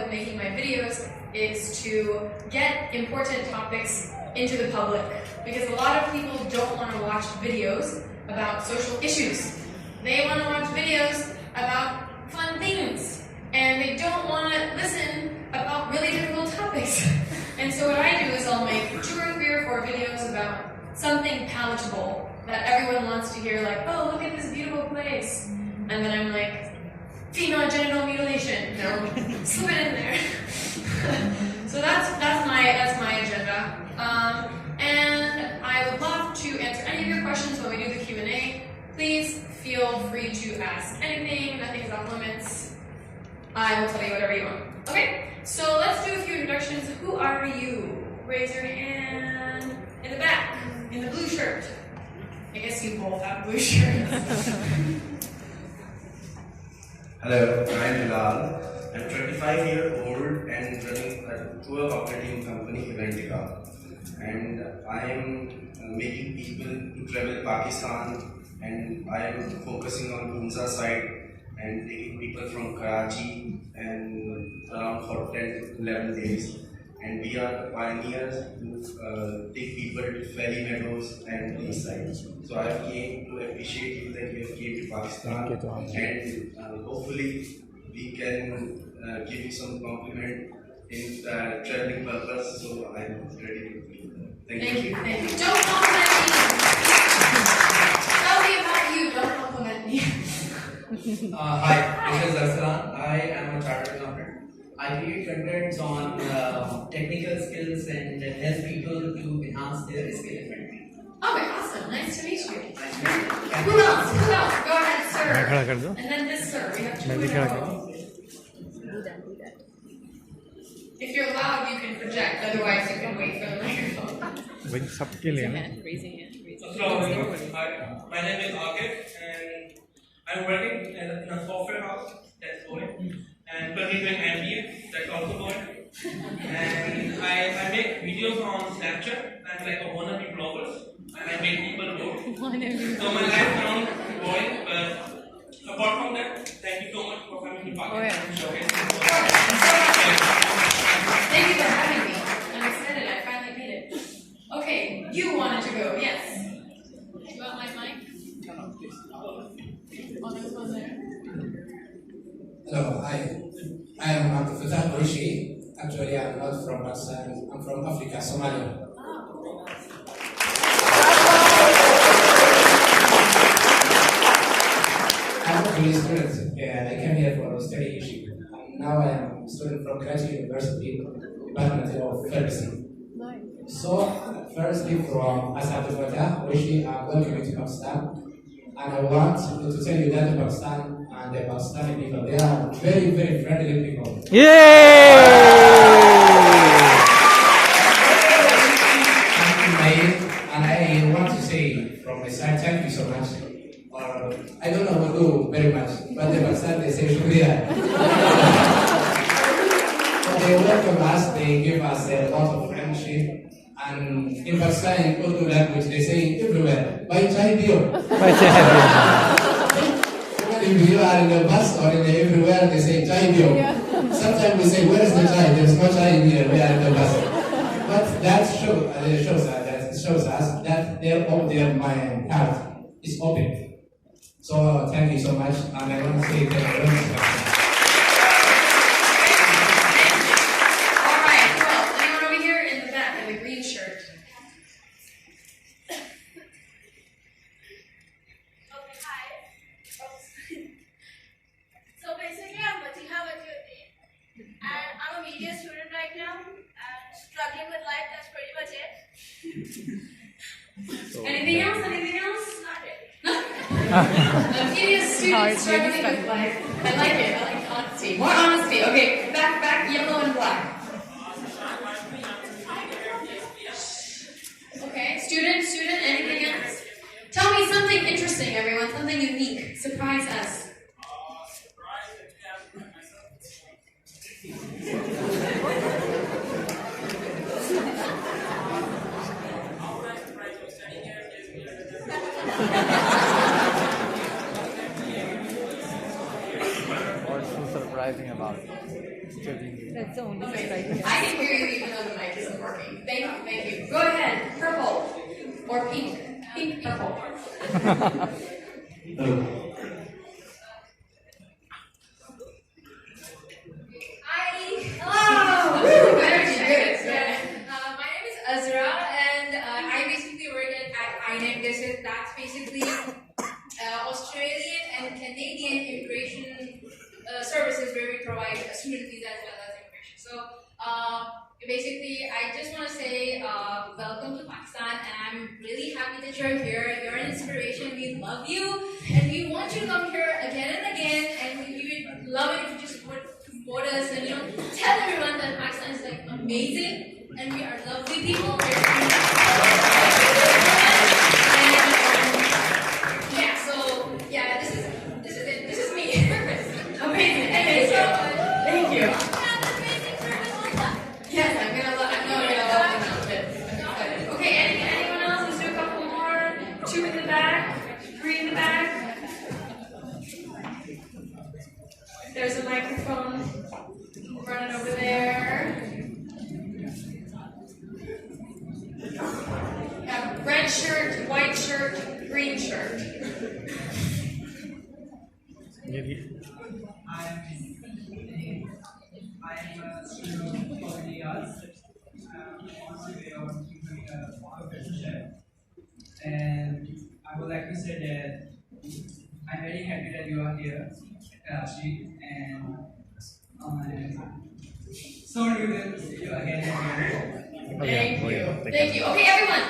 with making my videos is to get important topics into the public, because a lot of people don't want to watch videos about social issues. They want to watch videos about fun things, and they don't want to listen about really difficult topics. And so what I do is I'll make 2 or 3 or 4 videos about something palatable that everyone wants to hear, like, oh, look at this beautiful place. And then I'm like, female genital mutilation. No, slip it in there. So that's my agenda. And I would love to answer any of your questions when we do the Q&A. Please feel free to ask anything. Nothing is off limits. I will tell you whatever you want. Okay, so let's do a few introductions. Who are you? Raise your hand in the back, in the blue shirt. I guess you both have blue shirts. Hello, I'm Bilal. I'm 25 years old and running a tour operating company, Eventica. And I am making people to travel Pakistan, and I am focusing on Hunza side and taking people from Karachi and around for 10 to 11 days. And we are pioneers to take people to Ferry Meadows and these sites. So I came to appreciate you that you have came to Pakistan, and hopefully we can give you some compliment in traveling purpose. So I'm ready to be there. Thank you. Thank you. Don't compliment me. Tell me about you. Don't compliment me. Hi, this is Arsalan. I am a chartered accountant. I create contents on technical skills and help people to enhance their skill inventory. Okay, awesome. Nice to meet you. Nice to meet you. Who else? Who else? Go ahead, sir. And then this sir. We have 2 in a row. If you're loud, you can project. Otherwise, you can wait for the microphone. Raising hand. Hi, my name is Akif, and I'm working in a software house that's going, and currently doing MBA that's also going. And I make videos on Snapchat. I'm like a wannabe vlogger, and I make people bored. So my life sounds boring, but apart from that, thank you so much for coming to Pakistan. Thank you for having me. I'm excited. I finally made it. Okay, you wanted to go. Yes. Do you want my mic? Oh, there's one there. Hello, hi. I am Abdul Fattah Qureshi. Actually, I'm not from Pakistan. I'm from Africa, Somalia. I'm actually a student, and I came here for study issue. Now I am a student from Karachi University, Department of Pharmacy. So, firstly, from Abdul Fattah Qureshi, I'm welcome to Pakistan. And I want to tell you that Pakistan and the Pakistani people, they are very, very friendly people. And I want to say from my side, thank you so much. I don't know what to do very much, but the Pakistan, they say shukriya. So they welcome us, they give us a lot of friendship. And in Pakistan, in Urdu language, they say everywhere, "Bhai chai diyo." If you are in the bus or in the everywhere, they say chai diyo. Sometimes we say, "Where is the chai?" There is no chai in here. We are in the bus. But that shows us that their mind heart is open. So thank you so much, and I want to say thank you very much. Anything else? Anything else? Not really. A tedious student struggling with life. I like it. I like honesty. More honesty. Okay, back, yellow and black. Okay, student, anything else? Tell me something interesting, everyone. Something unique. Surprise us. What's so surprising about it? That's the only Amazing. right. I can hear you even though the mic isn't working. Thank you. Go ahead. Purple or pink. Pink, purple. Hello. Very good. My name is Azra, and I basically work at Alyne. That's basically Australian and Canadian immigration services where we provide student visas as well as immigration. So basically, I just want to say welcome to Pakistan, and I'm really happy that you're here. You're an inspiration. We love you, and we want you to come here again and again. And we would love it if you just would support us and tell everyone that Pakistan is like amazing, and we are lovely people. This is me. Amazing. Thank you so much. Thank you. Yes, I'm gonna love the announcement. Okay, anyone else? Let's do a couple more. 2 in the back, 3 in the back. There's a microphone running over there. Yeah, red shirt, white shirt, green shirt. I'm a student of culinary arts. On my way of becoming a professional, and I would like to say that I'm very happy that you are here, Karachi, and sorry to see you again and again. Thank you. Okay, everyone.